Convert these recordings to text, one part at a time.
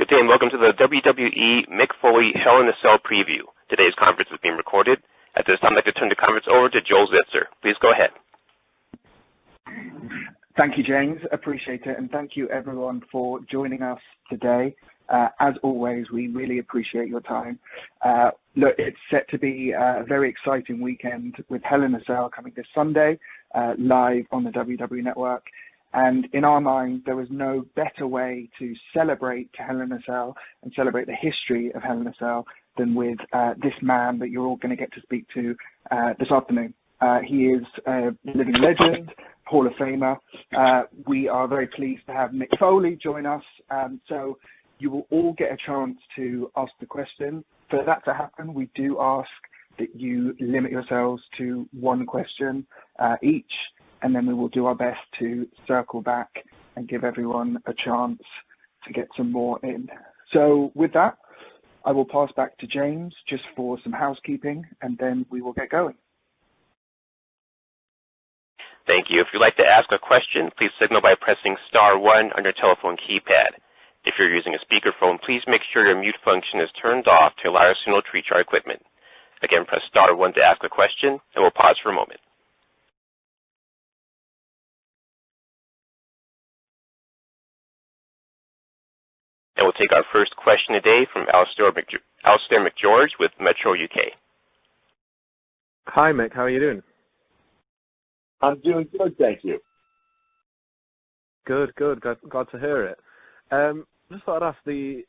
Good day and welcome to the WWE Mick Foley Hell in a Cell preview. Today's conference is being recorded. At this time, I'd like to turn the conference over to Joel Zitzer. Please go ahead. Thank you, James. Appreciate it. And thank you, everyone, for joining us today. As always, we really appreciate your time. Look, it's set to be a very exciting weekend with Hell in a Cell coming this Sunday, live on the WWE Network. And in our mind, there was no better way to celebrate Hell in a Cell and celebrate the history of Hell in a Cell than with this man that you're all going to get to speak to this afternoon. He is a living legend, Hall of Famer. We are very pleased to have Mick Foley join us. So you will all get a chance to ask the question. For that to happen, we do ask that you limit yourselves to one question each. And then we will do our best to circle back and give everyone a chance to get some more in. So with that, I will pass back to James just for some housekeeping, and then we will get going. Thank you. If you'd like to ask a question, please signal by pressing *1 on your telephone keypad. If you're using a speakerphone, please make sure your mute function is turned off to allow our signal to reach our equipment. Again, press *1 to ask a question, and we'll pause for a moment. And we'll take our first question today from Alistair McGeorge with Metro UK. Hi, Mick. How are you doing? I'm doing good, thank you. Good. Glad to hear it. Just thought I'd ask, the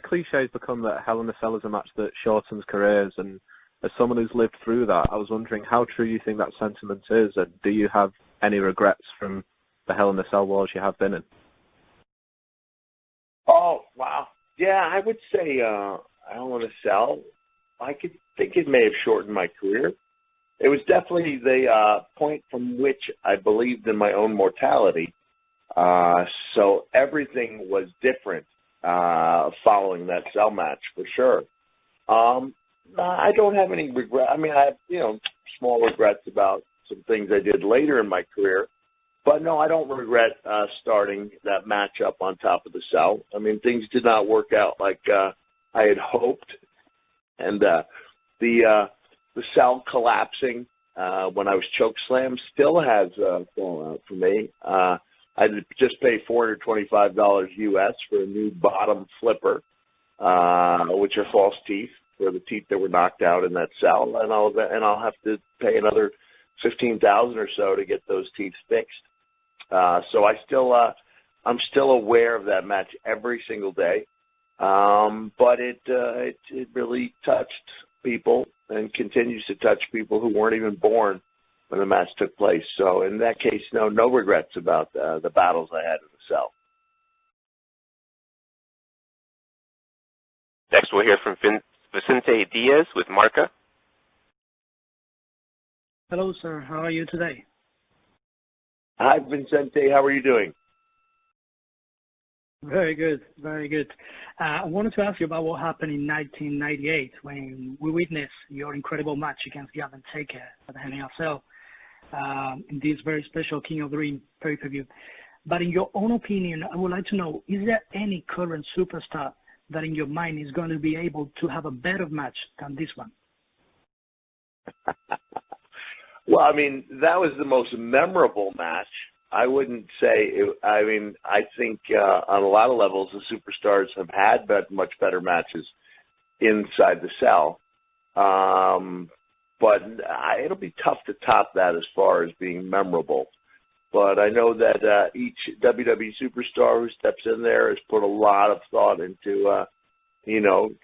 cliches become that Hell in a Cell is a match that shortens careers, and as someone who's lived through that, I was wondering how true you think that sentiment is, and do you have any regrets from the Hell in a Cell wars you have been in? Oh, wow. Yeah, I would say Hell in a Cell, I could think it may have shortened my career. It was definitely the point from which I believed in my own mortality. So everything was different following that Cell match, for sure. I don't have any regret. I mean, I have, small regrets about some things I did later in my career. But no, I don't regret starting that matchup on top of the Cell. I mean, things did not work out like I had hoped, and the Cell collapsing when I was chokeslammed still has fallout for me. I had to just pay $425 US for a new bottom flipper, which are false teeth for the teeth that were knocked out in that Cell, and I'll have to pay another $15,000 or so to get those teeth fixed. So I'm still aware of that match every single day. But it really touched people and continues to touch people who weren't even born when the match took place. So in that case, no regrets about the battles I had in the Cell. Next, we'll hear from Vicente Diaz with Marca. Hello, sir. How are you today? Hi, Vicente. How are you doing? Very good, very good. I wanted to ask you about what happened in 1998 when we witnessed your incredible match against The Undertaker at the Hell in a Cell in this very special King of the Ring pay-per-view. But in your own opinion, I would like to know, is there any current superstar that in your mind is going to be able to have a better match than this one? Well, I mean, that was the most memorable match. I wouldn't say I think on a lot of levels the superstars have had much better matches inside the Cell. But it'll be tough to top that as far as being memorable. But I know that each WWE superstar who steps in there has put a lot of thought into,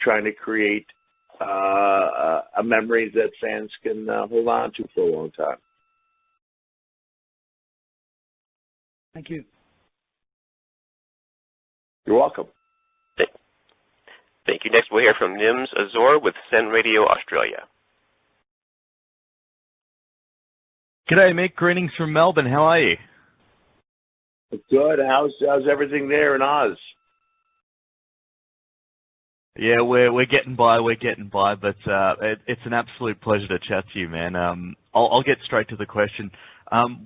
trying to create a memory that fans can hold on to for a long time. Thank you. You're welcome. Thank you. Next, we'll hear from Nims Azor with Sen Radio Australia. G'day, Mick. Greetings from Melbourne. How are you? Good. How's everything there in Oz? Yeah, we're getting by, but it's an absolute pleasure to chat to you, man. I'll get straight to the question.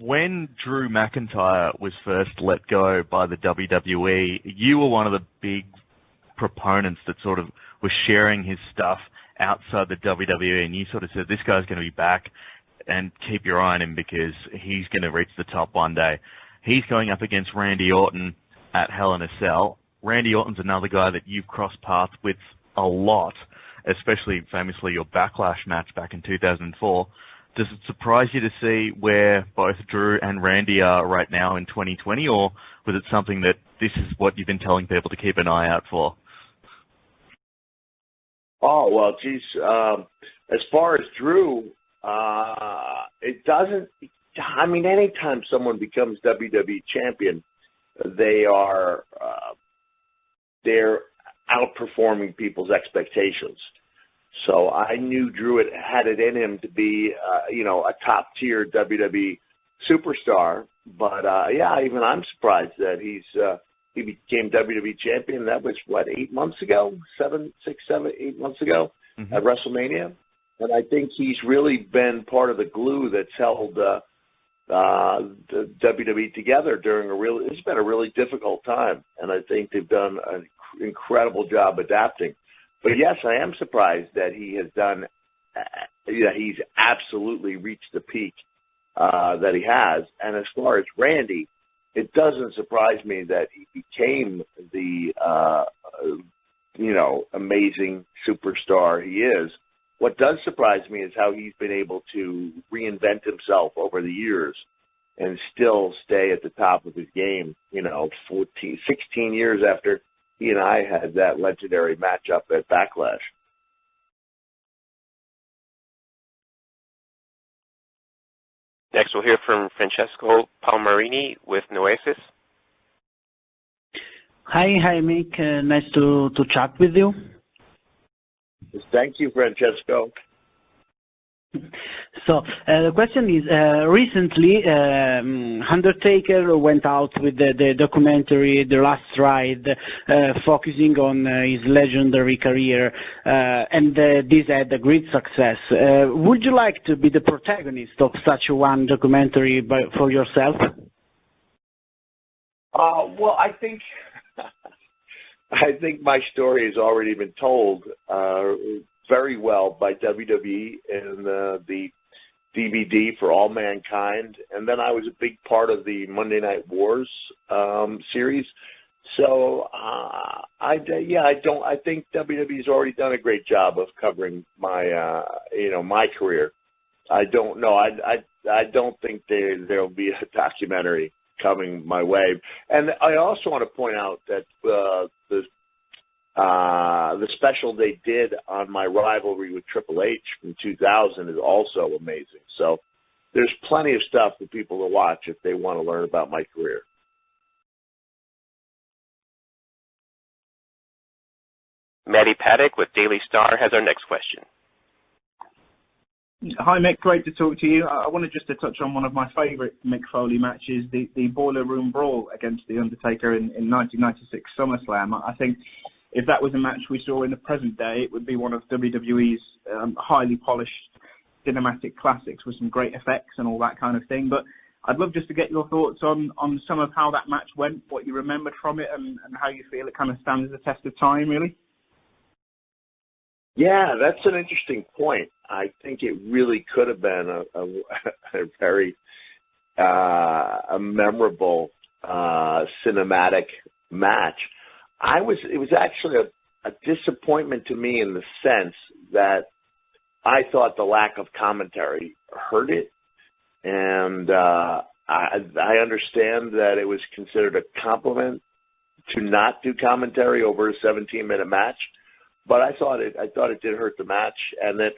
When Drew McIntyre was first let go by the WWE, you were one of the big proponents that sort of were sharing his stuff outside the WWE, and you sort of said, this guy's going to be back, and keep your eye on him because he's going to reach the top one day. He's going up against Randy Orton at Hell in a Cell. Randy Orton's another guy that you've crossed paths with a lot, especially famously your Backlash match back in 2004. Does it surprise you to see where both Drew and Randy are right now in 2020, or was it something that this is what you've been telling people to keep an eye out for? Oh, well, geez. As far as Drew, it doesn't, I mean, anytime someone becomes WWE champion, they're outperforming people's expectations. So I knew Drew had it in him to be, a top-tier WWE superstar. But, even I'm surprised that he became WWE champion. That was, 8 months ago? 8 months ago at WrestleMania? And I think he's really been part of the glue that's held the WWE together during it's been a really difficult time. And I think they've done an incredible job adapting. But yes, I am surprised that he has done, he's absolutely reached the peak that he has. And as far as Randy, it doesn't surprise me that he became the, amazing superstar he is. What does surprise me is how he's been able to reinvent himself over the years and still stay at the top of his game, 16 years after he and I had that legendary matchup at Backlash. Next, we'll hear from Francesco Palmarini with Noesis. Hi, Mick. Nice to chat with you. Thank you, Francesco. So the question is, recently Undertaker went out with the documentary The Last Ride, focusing on his legendary career, and this had a great success. Would you like to be the protagonist of such one documentary for yourself? Well, I think my story has already been told very well by WWE in the DVD for All Mankind, and then I was a big part of the Monday Night Wars series. So I think WWE's already done a great job of covering my my career. I don't know. I don't think there'll be a documentary coming my way. And I also want to point out that the special they did on my rivalry with Triple H from 2000 is also amazing. So there's plenty of stuff for people to watch if they want to learn about my career. Maddie Paddock with Daily Star has our next question. Hi, Mick. Great to talk to you. I wanted just to touch on one of my favourite Mick Foley matches, the Boiler Room Brawl against The Undertaker in 1996 SummerSlam. I think if that was a match we saw in the present day, it would be one of WWE's highly polished cinematic classics with some great effects and all that kind of thing. But I'd love just to get your thoughts on some of how that match went, what you remembered from it, and how you feel it kind of stands the test of time, really. Yeah, that's an interesting point. I think it really could have been a very a memorable cinematic match. It was actually a disappointment to me in the sense that I thought the lack of commentary hurt it, and I understand that it was considered a compliment to not do commentary over a 17-minute match. But I thought it did hurt the match, and it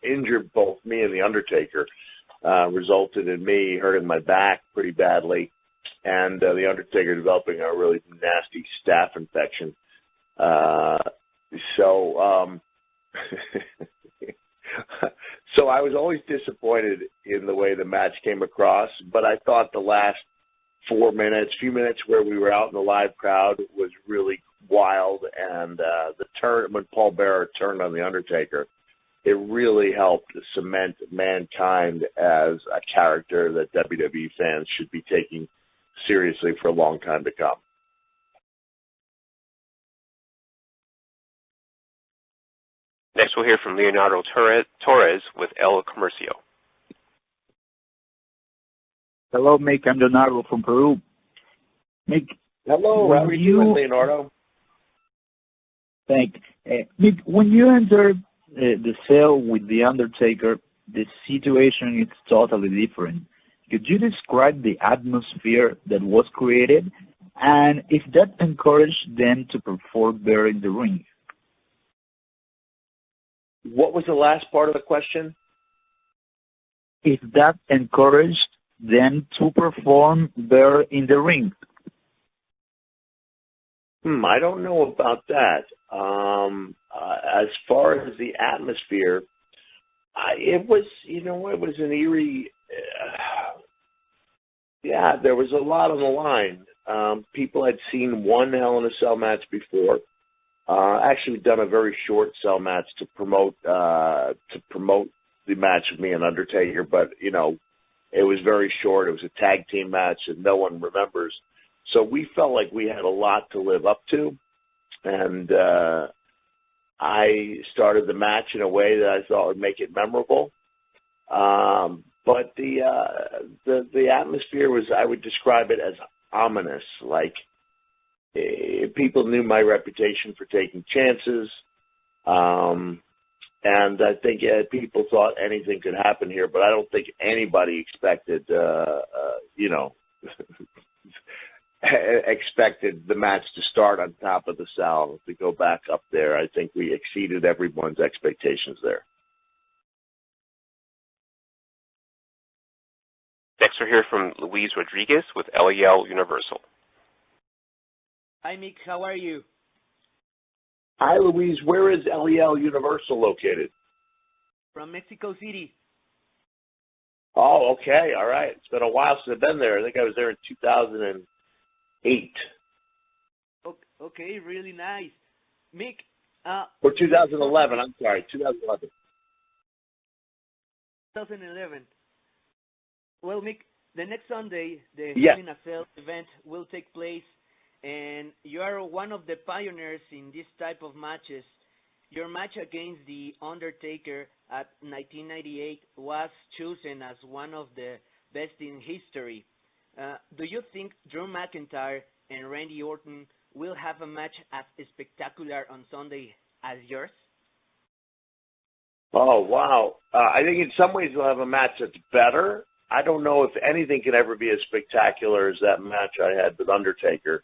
injured both me and the Undertaker. Resulted in me hurting my back pretty badly, and the Undertaker developing a really nasty staph infection. So I was always disappointed in the way the match came across. But I thought the last few minutes where we were out in the live crowd was really wild, and the turn when Paul Bearer turned on the Undertaker, it really helped cement Mankind as a character that WWE fans should be taking seriously for a long time to come. Next, we'll hear from Leonardo Torres with El Comercio. Hello, Mick. I'm Leonardo from Peru. Mick. Hello. How are you doing, Leonardo? Thank you. Mick, when you entered the cell with The Undertaker, the situation is totally different. Could you describe the atmosphere that was created and if that encouraged them to perform better in the ring? What was the last part of the question? If that encouraged them to perform better in the ring. I don't know about that. As far as the atmosphere, it was an eerie. There was a lot on the line. People had seen one Hell in a Cell match before. Actually, done a very short cell match to promote the match with me and Undertaker, but it was very short. It was a tag team match, and no one remembers. So we felt like we had a lot to live up to, and I started the match in a way that I thought would make it memorable. But the atmosphere was, I would describe it as ominous. Like people knew my reputation for taking chances, and I think people thought anything could happen here. But I don't think anybody expected, expected the match to start on top of the cell, to go back up there. I think we exceeded everyone's expectations there. Next, we'll hear from Luis Rodriguez with LEL Universal. Hi, Mick. How are you? Hi, Luis. Where is LEL Universal located? From Mexico City. Oh, okay. All right. It's been a while since I've been there. I think I was there in 2008. Okay, really nice. Mick. Or 2011. I'm sorry, 2011. 2011. Well, Mick, the next Sunday, the Yeah. Hell in a Cell event will take place, and you are one of the pioneers in this type of matches. Your match against The Undertaker at 1998 was chosen as one of the best in history. Do you think Drew McIntyre and Randy Orton will have a match as spectacular on Sunday as yours? Oh, wow. I think in some ways they'll have a match that's better. I don't know if anything can ever be as spectacular as that match I had with Undertaker.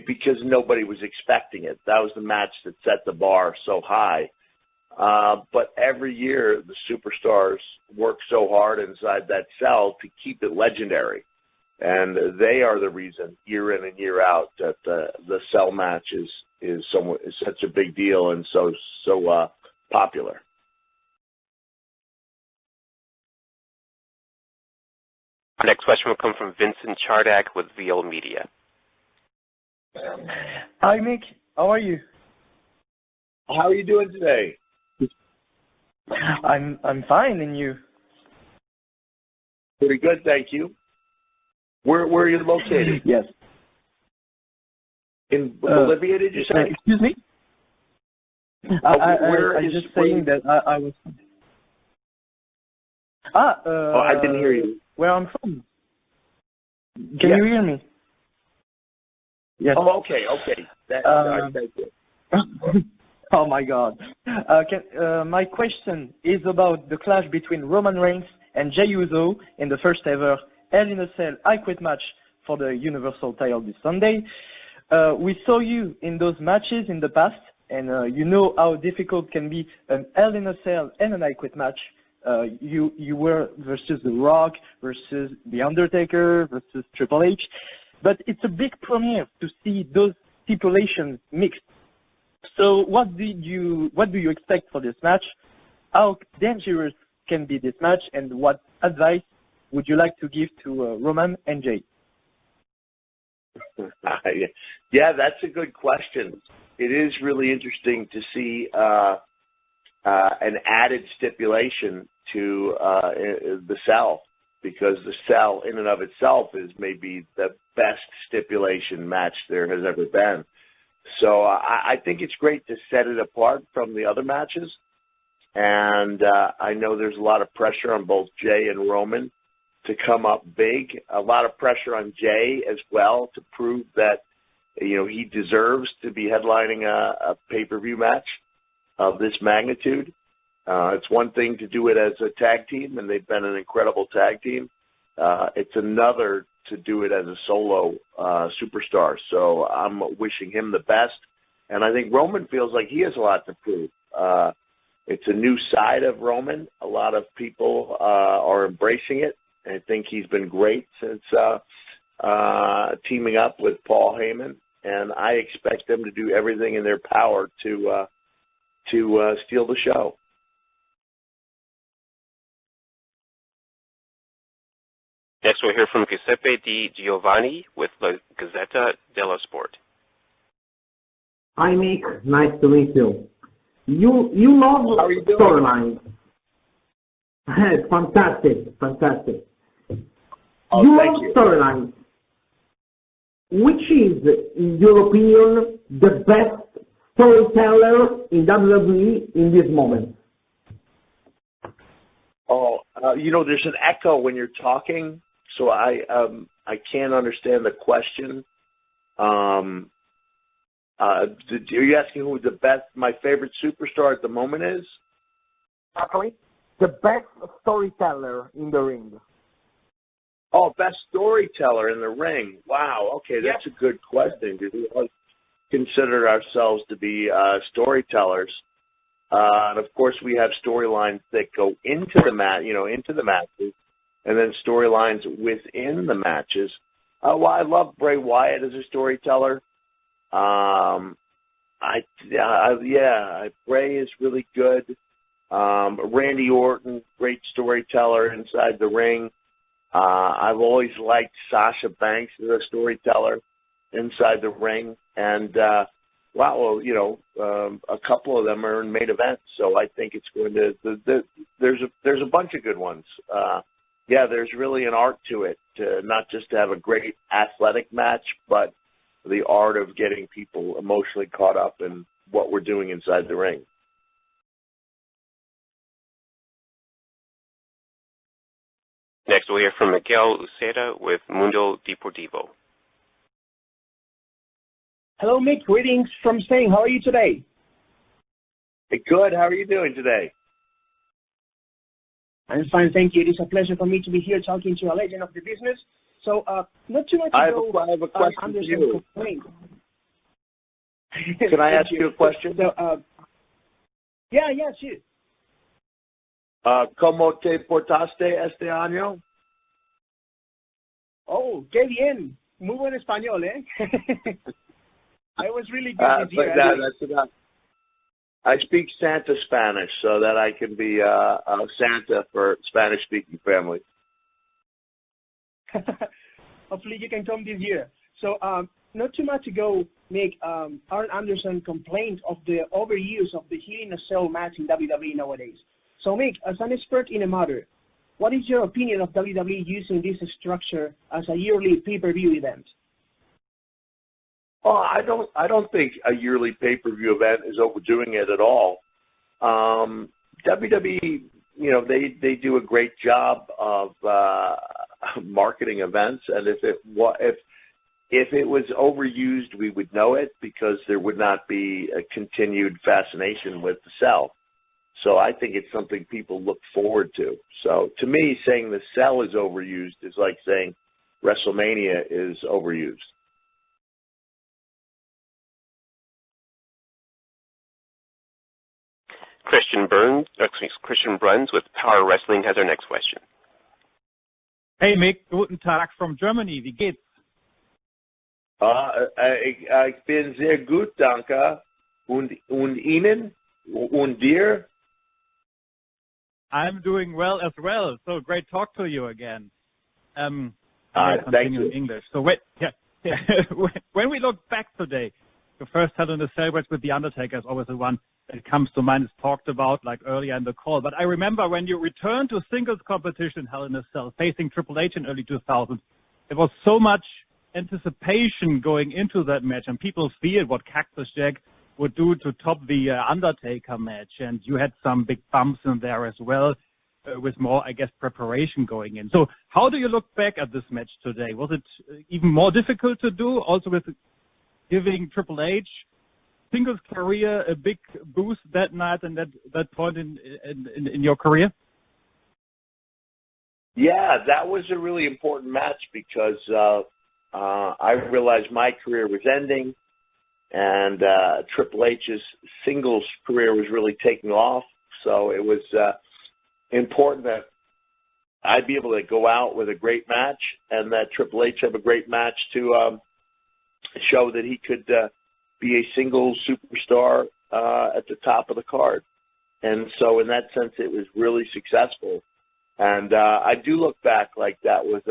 Because nobody was expecting it. That was the match that set the bar so high. But every year the superstars work so hard inside that cell to keep it legendary. And they are the reason year in and year out that the cell match is such a big deal and so popular. Our next question will come from Vincent Chardak with VL Media. Hi, Mick. How are you? How are you doing today? I'm fine, and you? Pretty good, thank you. Where are you located? Yes. In Bolivia, did you say? Excuse me? I just saying that I was... I didn't hear you. Where I'm from. Can you hear me? Yes. Oh, okay. Thank you. Oh my God. My question is about the clash between Roman Reigns and Jey Uso in the first ever Hell in a Cell I Quit match for the Universal title this Sunday. We saw you in those matches in the past, and you know how difficult can be an Hell in a Cell and an I Quit match. You were versus The Rock, versus The Undertaker, versus Triple H. But it's a big premiere to see those stipulations mixed. So what do you expect for this match? How dangerous can be this match, and what advice would you like to give to Roman and Jey? Yeah, that's a good question. It is really interesting to see an added stipulation to the cell, because the cell in and of itself is maybe the best stipulation match there has ever been. So I think it's great to set it apart from the other matches. And I know there's a lot of pressure on both Jay and Roman to come up big. A lot of pressure on Jay as well to prove that, he deserves to be headlining a pay-per-view match of this magnitude. It's one thing to do it as a tag team, and they've been an incredible tag team. It's another to do it as a solo superstar. So I'm wishing him the best. And I think Roman feels like he has a lot to prove. It's a new side of Roman. A lot of people are embracing it. I think he's been great since teaming up with Paul Heyman. And I expect them to do everything in their power to steal the show. Next, we'll hear from Giuseppe Di Giovanni with La Gazzetta dello Sport. Hi, Mick. Nice to meet you. You love storylines. Fantastic. Oh, you love storylines. Which is, in your opinion, the best storyteller in WWE in this moment? Oh, there's an echo when you're talking, so I can't understand the question. Are you asking who my favorite superstar at the moment is? Exactly. The best storyteller in the ring. Oh, best storyteller in the ring. Wow. Okay, that's a good question. We all consider ourselves to be storytellers. And of course, we have storylines that go into the matches, and then storylines within the matches. Well, I love Bray Wyatt as a storyteller. Bray is really good. Randy Orton, great storyteller inside the ring. I've always liked Sasha Banks as a storyteller inside the ring, and a couple of them are in main events, so I think it's going to. There's a bunch of good ones. There's really an art to it, not just to have a great athletic match, but the art of getting people emotionally caught up in what we're doing inside the ring. Next, we'll hear from Miguel Uceda with Mundo Deportivo. Hello, Mick. Greetings from Spain. How are you today? Good. How are you doing today? I'm fine, thank you. It is a pleasure for me to be here talking to a legend of the business. So, not too much ago, I have a question for you. Complained. Can I ask you a question? So, sure. ¿Cómo te portaste este año? Oh, qué bien. Muy buen español, ¿eh? I was really good this year. That's enough. I speak Santa Spanish so that I can be Santa for Spanish-speaking families. Hopefully you can come this year. So, not too much ago, Mick, Arn Anderson complained of the overuse of the Hell in a Cell match in WWE nowadays. So, Mick, as an expert in the matter, what is your opinion of WWE using this structure as a yearly pay-per-view event? Oh, I don't think a yearly pay-per-view event is overdoing it at all. WWE, they do a great job of marketing events, and if it was overused, we would know it because there would not be a continued fascination with the cell. So I think it's something people look forward to. So to me, saying the cell is overused is like saying WrestleMania is overused. Christian Bruns with Power Wrestling has our next question. Hey Mick, guten Tag from Germany. Wie geht's? Ich bin sehr gut, danke. Und Ihnen? Und dir? I'm doing well as well. So great talk to you again. Thank you. In English. So when we look back today, the first Hell in a Cell match with The Undertaker is always the one that comes to mind. It's talked about like earlier in the call. But I remember when you returned to singles competition Hell in a Cell, facing Triple H in early 2000, there was so much anticipation going into that match, and people feared what Cactus Jack would do to top the Undertaker match, and you had some big bumps in there as well, with more, I guess, preparation going in. So how do you look back at this match today? Was it even more difficult to do, also with giving Triple H singles career a big boost that night and that point in your career? Yeah, that was a really important match because I realized my career was ending, and Triple H's singles career was really taking off. So it was important that I'd be able to go out with a great match, and that Triple H have a great match to show that he could be a single superstar at the top of the card. And so in that sense, it was really successful. And I do look back like that was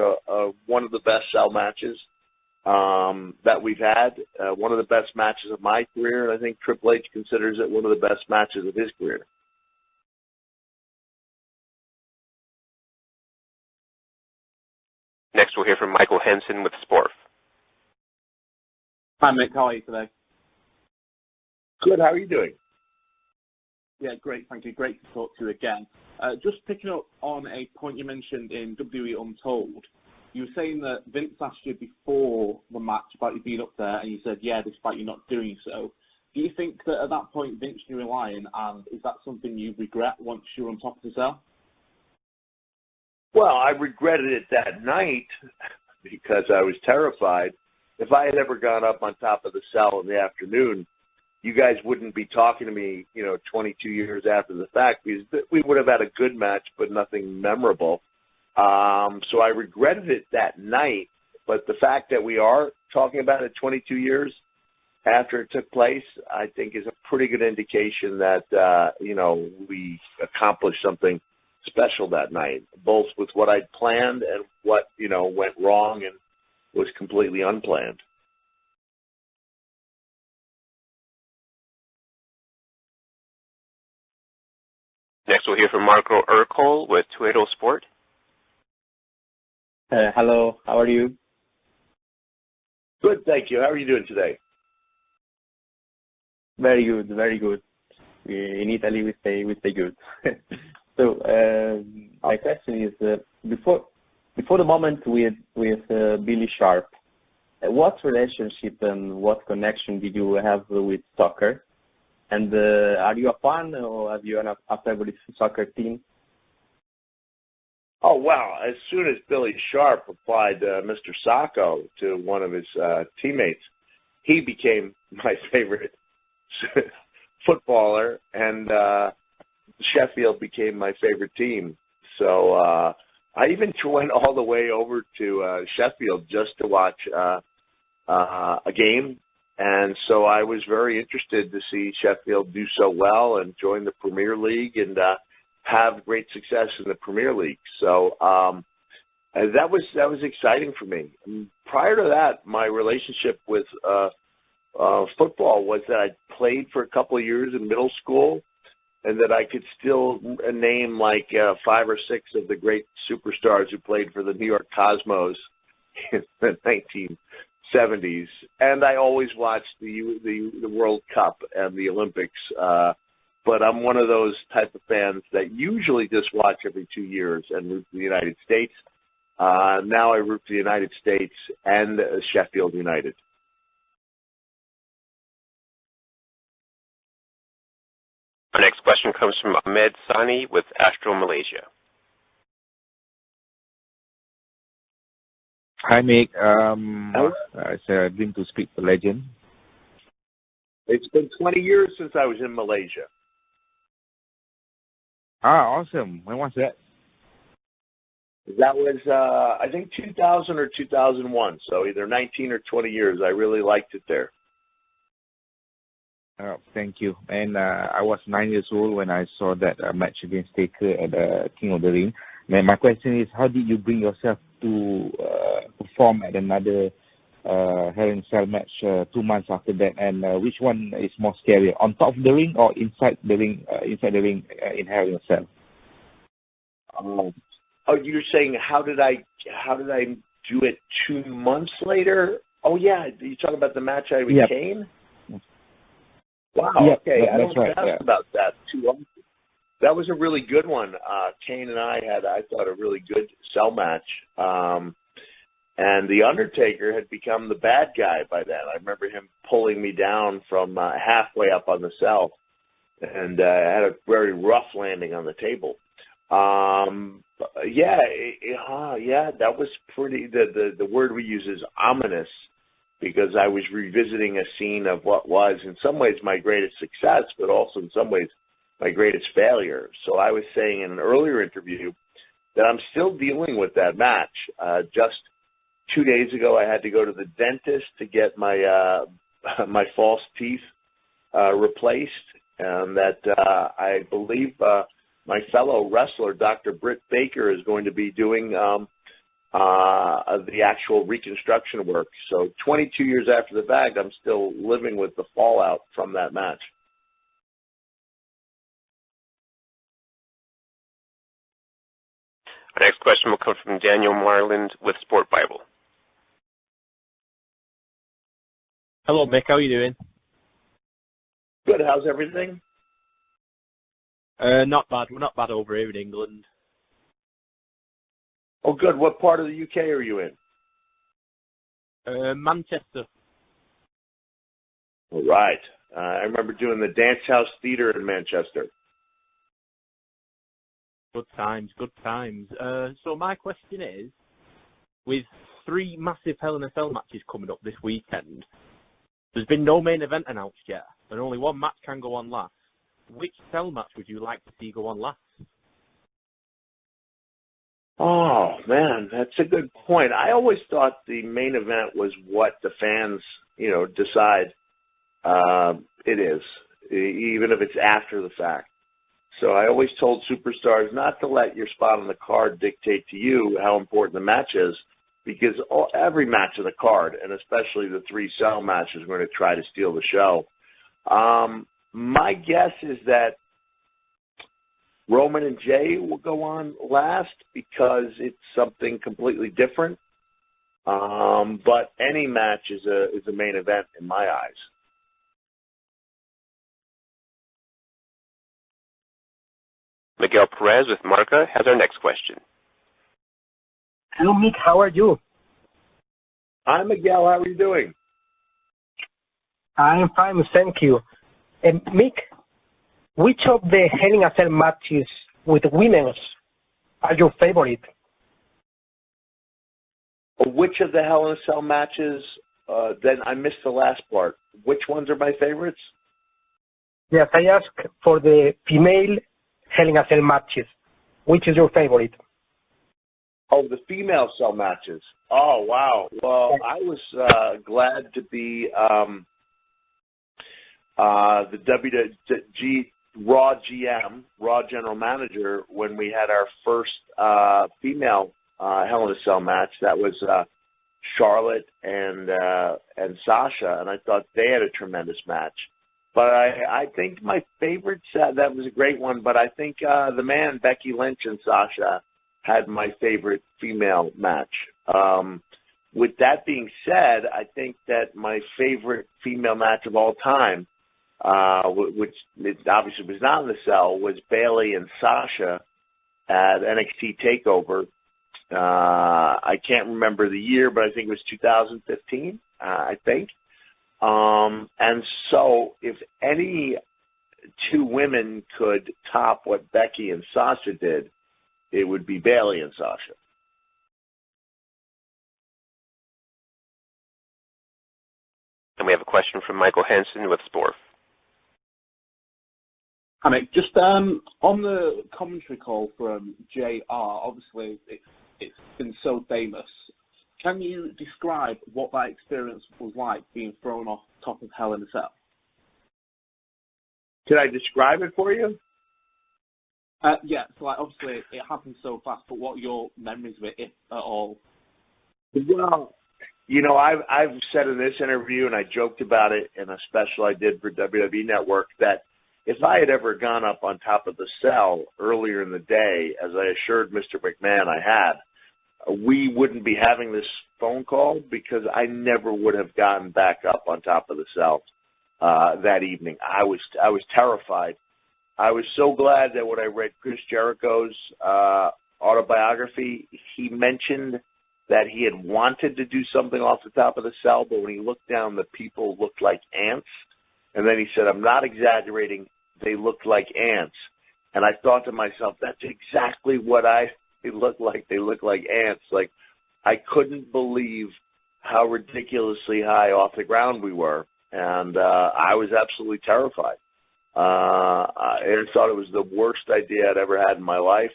one of the best cell matches that we've had, one of the best matches of my career, and I think Triple H considers it one of the best matches of his career. Next, we'll hear from Michael Henson with Sporf. Hi, Mick. How are you today? Good. How are you doing? Yeah, great. Thank you. Great to talk to you again. Just picking up on a point you mentioned in WWE Untold, you were saying that Vince asked you before the match about you being up there, and you said, yeah, despite you not doing so. Do you think that at that point Vince knew you were lying, and is that something you regret once you're on top of the cell? Well, I regretted it that night because I was terrified. If I had ever gone up on top of the cell in the afternoon, you guys wouldn't be talking to me, 22 years after the fact, because we would have had a good match, but nothing memorable. So I regretted it that night, but the fact that we are talking about it 22 years after it took place, I think is a pretty good indication that, we accomplished something special that night, both with what I'd planned and what, went wrong and was completely unplanned. Next, we'll hear from Marco Urkel with Toledo Sport. Hello, how are you? Good, thank you. How are you doing today? Very good, very good. In Italy, we stay good. So my question is, before the moment with Billy Sharp, what relationship and what connection did you have with soccer? And are you a fan, or have you a favorite soccer team? Oh, wow. As soon as Billy Sharp applied Mr. Sacco to one of his teammates, he became my favorite footballer, and Sheffield became my favorite team. So I even went all the way over to Sheffield just to watch a game. And so I was very interested to see Sheffield do so well and join the Premier League and have great success in the Premier League. So that was exciting for me. And prior to that, my relationship with football was that I played for a couple of years in middle school, and that I could still name like 5 or 6 of the great superstars who played for the New York Cosmos in the 1970s. And I always watched the World Cup and the Olympics. But I'm one of those type of fans that usually just watch every 2 years and root for the United States. Now I root for the United States and Sheffield United. Our next question comes from Ahmed Sani with Astro Malaysia. Hi, Mick. It's a dream to speak to legend. It's been 20 years since I was in Malaysia. Awesome. When was that? That was, I think, 2000 or 2001. So either 19 or 20 years. I really liked it there. Thank you. And I was 9 years old when I saw that match against Taker at the King of the Ring. And my question is, how did you bring yourself to perform at another Hell in a Cell match 2 months after that? And which one is more scary, on top of the ring or inside the ring? In Hell in a Cell. Oh, you're saying how did I do it 2 months later. Oh yeah, you talking about the match I had with Kane? Wow. Yep, Okay, I that's don't right. ask about that too often. That was a really good one. Kane and I thought, a really good cell match. And The Undertaker had become the bad guy by then. I remember him pulling me down from halfway up on the cell, and had a very rough landing on the table. That was pretty. The word we use is ominous, because I was revisiting a scene of what was, in some ways, my greatest success, but also in some ways my greatest failure. So I was saying in an earlier interview that I'm still dealing with that match. Just 2 days ago, I had to go to the dentist to get my my false teeth replaced, and that I believe my fellow wrestler, Dr. Britt Baker, is going to be doing the actual reconstruction work. So 22 years after the fact, I'm still living with the fallout from that match. Our next question will come from Daniel Marland with Sport Bible. Hello, Mick. How are you doing? Good. How's everything? Not bad. We're not bad over here in England. Oh, good. What part of the UK are you in? Manchester. All right. I remember doing the Dance House Theatre in Manchester. Good times, good times. So my question is, with 3 massive Hell in a Cell matches coming up this weekend, there's been no main event announced yet, and only one match can go on last. Which Cell match would you like to see go on last? Oh, man, that's a good point. I always thought the main event was what the fans, decide it is, even if it's after the fact. So I always told superstars not to let your spot on the card dictate to you how important the match is, because every match of the card, and especially the 3 cell matches, are going to try to steal the show. My guess is that Roman and Jay will go on last because it's something completely different. But any match is a main event in my eyes. Miguel Perez with Marca has our next question. Hello, Mick. How are you? Hi, Miguel. How are you doing? I'm fine, thank you. Mick, which of the Hell in a Cell matches with women's are your favorite? Which of the Hell in a Cell matches? Then I missed the last part. Which ones are my favorites? Yes, I asked for the female Hell in a Cell matches. Which is your favorite? Oh, the female cell matches. Oh, wow. Well, I was glad to be the WWG Raw GM, Raw General Manager, when we had our first female Hell in a Cell match. That was Charlotte and Sasha, and I thought they had a tremendous match. But I think my favorites, that was a great one, but I think the man, Becky Lynch and Sasha, had my favorite female match. With that being said, I think that my favorite female match of all time, which it obviously was not in the cell, was Bayley and Sasha at NXT TakeOver. I can't remember the year, but I think it was 2015, I think. And so if any 2 women could top what Becky and Sasha did, it would be Bayley and Sasha. And we have a question from Michael Hansen with Sporf. Hi, Mick. Just on the commentary call from JR, obviously it's been so famous. Can you describe what that experience was like being thrown off top of Hell in a Cell? Could I describe it for you? Yeah, so obviously it happened so fast, but what are your memories of it, if at all? Well, I've said in this interview, and I joked about it in a special I did for WWE Network, that if I had ever gone up on top of the cell earlier in the day, as I assured Mr. McMahon I had, we wouldn't be having this phone call, because I never would have gotten back up on top of the cell that evening. I was terrified. I was so glad that when I read Chris Jericho's autobiography, he mentioned that he had wanted to do something off the top of the cell, but when he looked down, the people looked like ants. And then he said, I'm not exaggerating, they looked like ants. And I thought to myself, that's exactly what they look like. They look like ants. Like, I couldn't believe how ridiculously high off the ground we were. And I was absolutely terrified. I thought it was the worst idea I'd ever had in my life.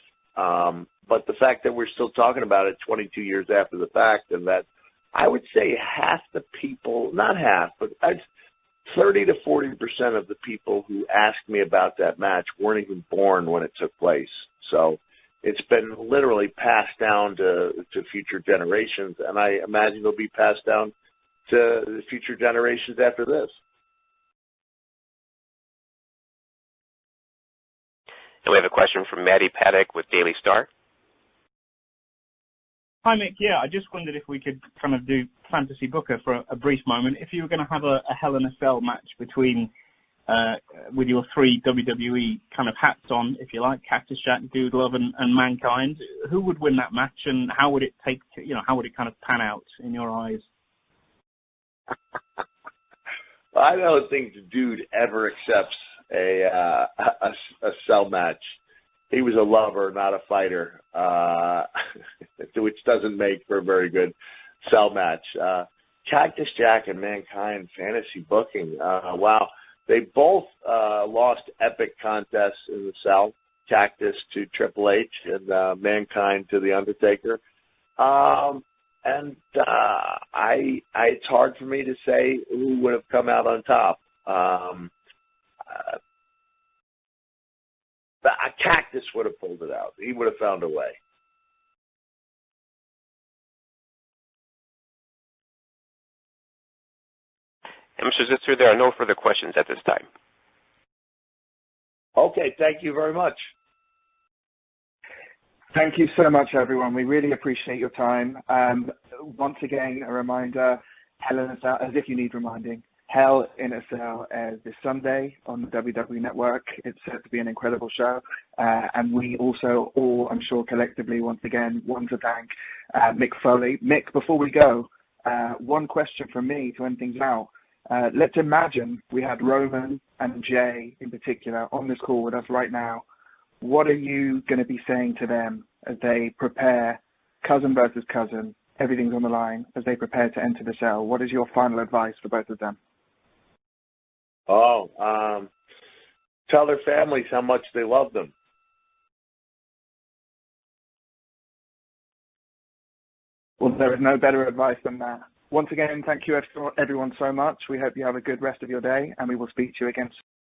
But the fact that we're still talking about it 22 years after the fact, and that I would say half the people, not half, but 30 to 40% of the people who asked me about that match weren't even born when it took place. So it's been literally passed down to future generations, and I imagine it'll be passed down to the future generations after this. And we have a question from Maddie Paddock with Daily Star. Hi, Mick. Yeah, I just wondered if we could kind of do Fantasy Booker for a brief moment. If you were going to have a Hell in a Cell match between, with your three WWE kind of hats on, if you like, Cactus Jack, Dude Love, and Mankind, who would win that match, and how would it how would it kind of pan out in your eyes? I don't think the Dude ever accepts a cell match. He was a lover, not a fighter, which doesn't make for a very good cell match. Cactus Jack and Mankind fantasy booking. Wow. They both lost epic contests in the cell. Cactus to Triple H and Mankind to The Undertaker. It's hard for me to say who would have come out on top. A Cactus would have pulled it out. He would have found a way. And Mr. Zitzer, there are no further questions at this time. Okay, thank you very much. Thank you so much, everyone. We really appreciate your time. Once again, a reminder, Hell in a Cell, as if you need reminding, Hell in a Cell airs this Sunday on the WWE Network. It's set to be an incredible show. And we also all, I'm sure collectively, once again, want to thank Mick Foley. Mick, before we go, one question from me to end things out. Let's imagine we had Roman and Jay in particular on this call with us right now. What are you going to be saying to them as they prepare cousin versus cousin? Everything's on the line as they prepare to enter the cell. What is your final advice for both of them? Tell their families how much they love them. Well, there is no better advice than that. Once again, thank you everyone so much. We hope you have a good rest of your day, and we will speak to you again soon.